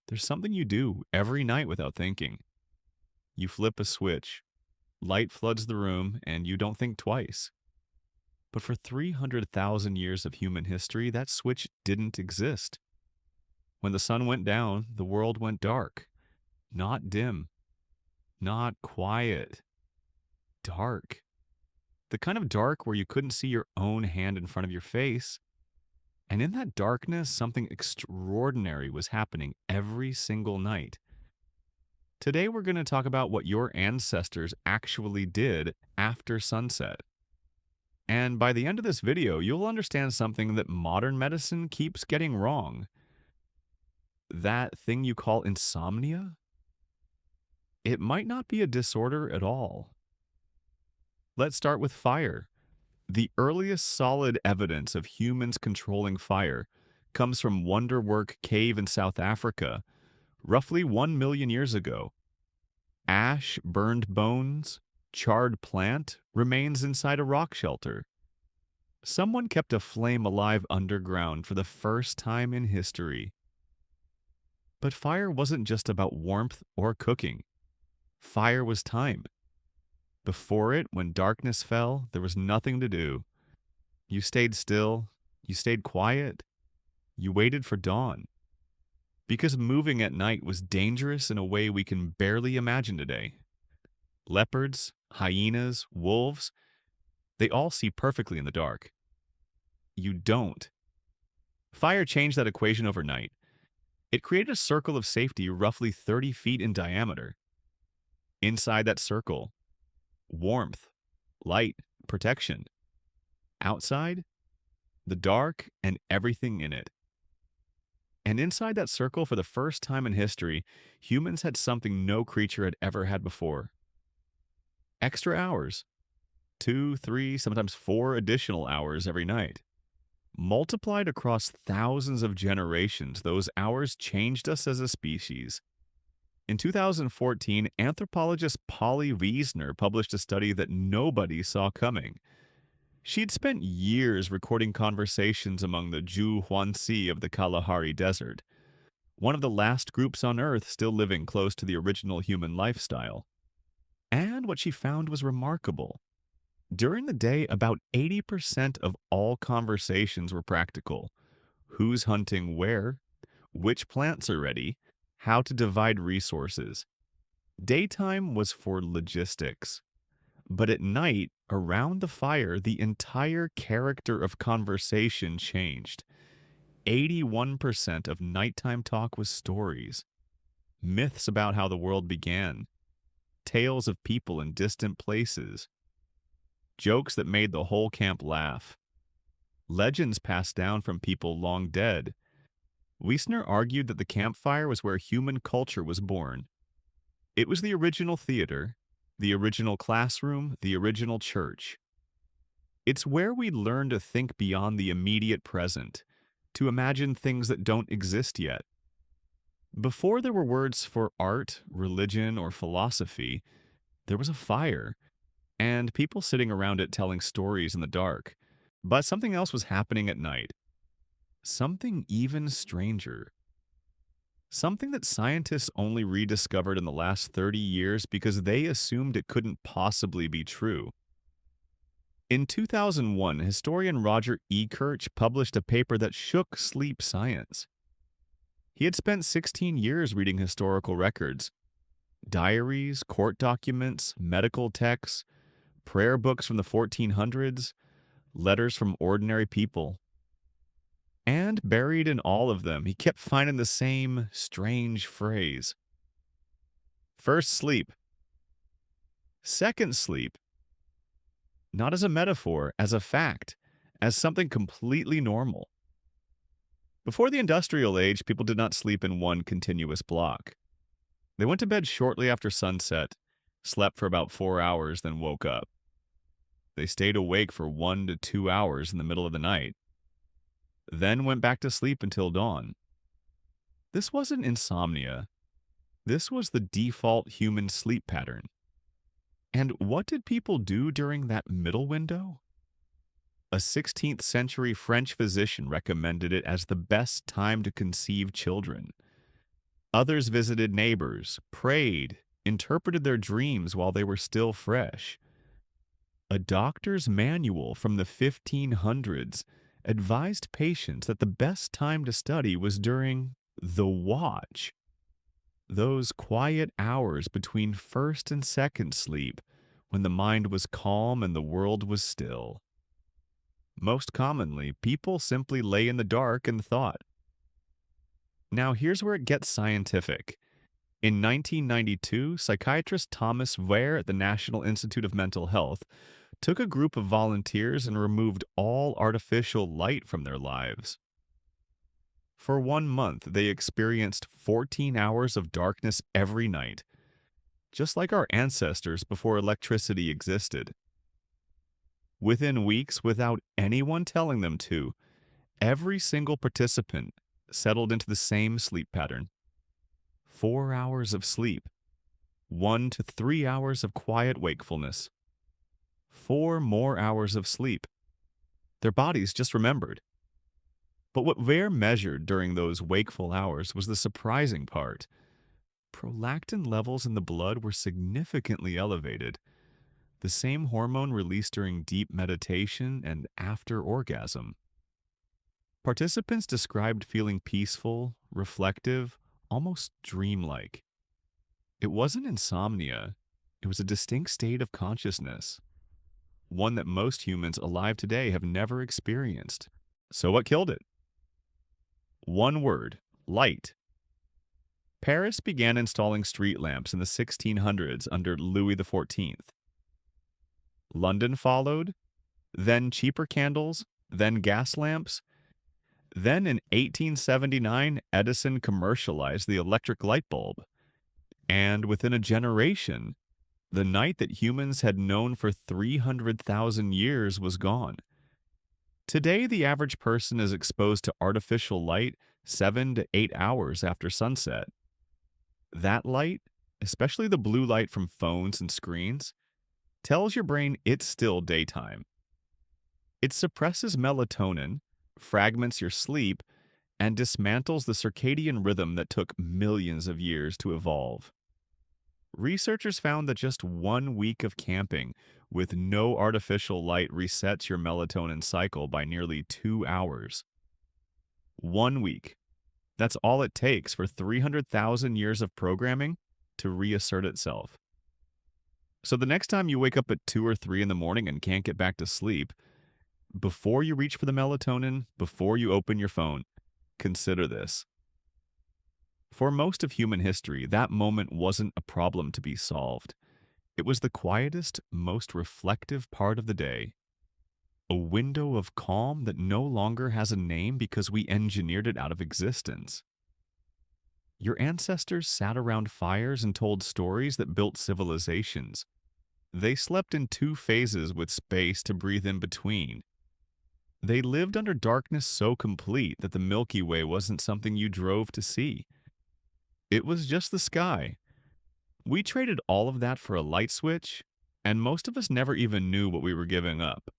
There's something you do every night without thinking. You flip a switch, light floods the room, and you don't think twice. But for 300,000 years of human history, that switch didn't exist. When the sun went down, the world went dark. Not dim, not quiet, dark. The kind of dark where you couldn't see your own hand in front of your face. And in that darkness, something extraordinary was happening every single night. Today, we're going to talk about what your ancestors actually did after sunset. And by the end of this video, you'll understand something that modern medicine keeps getting wrong. That thing you call insomnia? It might not be a disorder at all. Let's start with fire. The earliest solid evidence of humans controlling fire comes from Wonderwork Cave in South Africa, roughly 1 million years ago. Ash, burned bones, charred plant remains inside a rock shelter. Someone kept a flame alive underground for the first time in history. But fire wasn't just about warmth or cooking. Fire was time. Before it, when darkness fell, there was nothing to do. You stayed still, you stayed quiet, you waited for dawn. Because moving at night was dangerous in a way we can barely imagine today. Leopards, hyenas, wolves, they all see perfectly in the dark. You don't. Fire changed that equation overnight. It created a circle of safety roughly 30 feet in diameter. Inside that circle, warmth, light, protection. Outside, the dark and everything in it. And inside that circle, for the first time in history, humans had something no creature had ever had before. Extra hours. 2, 3, sometimes 4 additional hours every night. Multiplied across thousands of generations, those hours changed us as a species. In 2014, anthropologist Polly Wiesner published a study that nobody saw coming. She'd spent years recording conversations among the Ju-Huansi of the Kalahari Desert, one of the last groups on Earth still living close to the original human lifestyle. And what she found was remarkable. During the day, about 80% of all conversations were practical. Who's hunting where? Which plants are ready? How to divide resources. Daytime was for logistics. But at night, around the fire, the entire character of conversation changed. 81% of nighttime talk was stories. Myths about how the world began. Tales of people in distant places. Jokes that made the whole camp laugh. Legends passed down from people long dead. Wiesner argued that the campfire was where human culture was born. It was the original theater, the original classroom, the original church. It's where we learn to think beyond the immediate present, to imagine things that don't exist yet. Before there were words for art, religion, or philosophy, there was a fire, and people sitting around it telling stories in the dark. But something else was happening at night. Something even stranger. Something that scientists only rediscovered in the last 30 years because they assumed it couldn't possibly be true. In 2001, historian Roger E. Kirch published a paper that shook sleep science. He had spent 16 years reading historical records, diaries, court documents, medical texts, prayer books from the 1400s, letters from ordinary people. And buried in all of them, he kept finding the same strange phrase. First sleep. Second sleep. Not as a metaphor, as a fact, as something completely normal. Before the industrial age, people did not sleep in one continuous block. They went to bed shortly after sunset, slept for about 4 hours, then woke up. They stayed awake for 1 to 2 hours in the middle of the night, then went back to sleep until dawn. This wasn't insomnia. This was the default human sleep pattern. And what did people do during that middle window? A 16th century French physician recommended it as the best time to conceive children. Others visited neighbors, prayed, interpreted their dreams while they were still fresh. A doctor's manual from the 1500s advised patients that the best time to study was during the watch, those quiet hours between first and second sleep when the mind was calm and the world was still. Most commonly, people simply lay in the dark and thought. Now, here's where it gets scientific. In 1992, psychiatrist Thomas Ware at the National Institute of Mental Health took a group of volunteers and removed all artificial light from their lives. For 1 month, they experienced 14 hours of darkness every night, just like our ancestors before electricity existed. Within weeks, without anyone telling them to, every single participant settled into the same sleep pattern. 4 hours of sleep, 1 to 3 hours of quiet wakefulness, 4 more hours of sleep. Their bodies just remembered. But what Ware measured during those wakeful hours was the surprising part. Prolactin levels in the blood were significantly elevated, the same hormone released during deep meditation and after orgasm. Participants described feeling peaceful, reflective, almost dreamlike. It wasn't insomnia, it was a distinct state of consciousness, one that most humans alive today have never experienced. So what killed it? One word: light. Paris began installing street lamps in the 1600s under Louis XIV. London followed, then cheaper candles, then gas lamps. Then in 1879, Edison commercialized the electric light bulb. And within a generation, the night that humans had known for 300,000 years was gone. Today, the average person is exposed to artificial light 7 to 8 hours after sunset. That light, especially the blue light from phones and screens, tells your brain it's still daytime. It suppresses melatonin, fragments your sleep, and dismantles the circadian rhythm that took millions of years to evolve. Researchers found that just 1 week of camping with no artificial light resets your melatonin cycle by nearly 2 hours. 1 week. That's all it takes for 300,000 years of programming to reassert itself. So the next time you wake up at 2 or 3 in the morning and can't get back to sleep, before you reach for the melatonin, before you open your phone, consider this. For most of human history, that moment wasn't a problem to be solved. It was the quietest, most reflective part of the day. A window of calm that no longer has a name because we engineered it out of existence. Your ancestors sat around fires and told stories that built civilizations. They slept in 2 phases with space to breathe in between. They lived under darkness so complete that the Milky Way wasn't something you drove to see. It was just the sky. We traded all of that for a light switch, and most of us never even knew what we were giving up.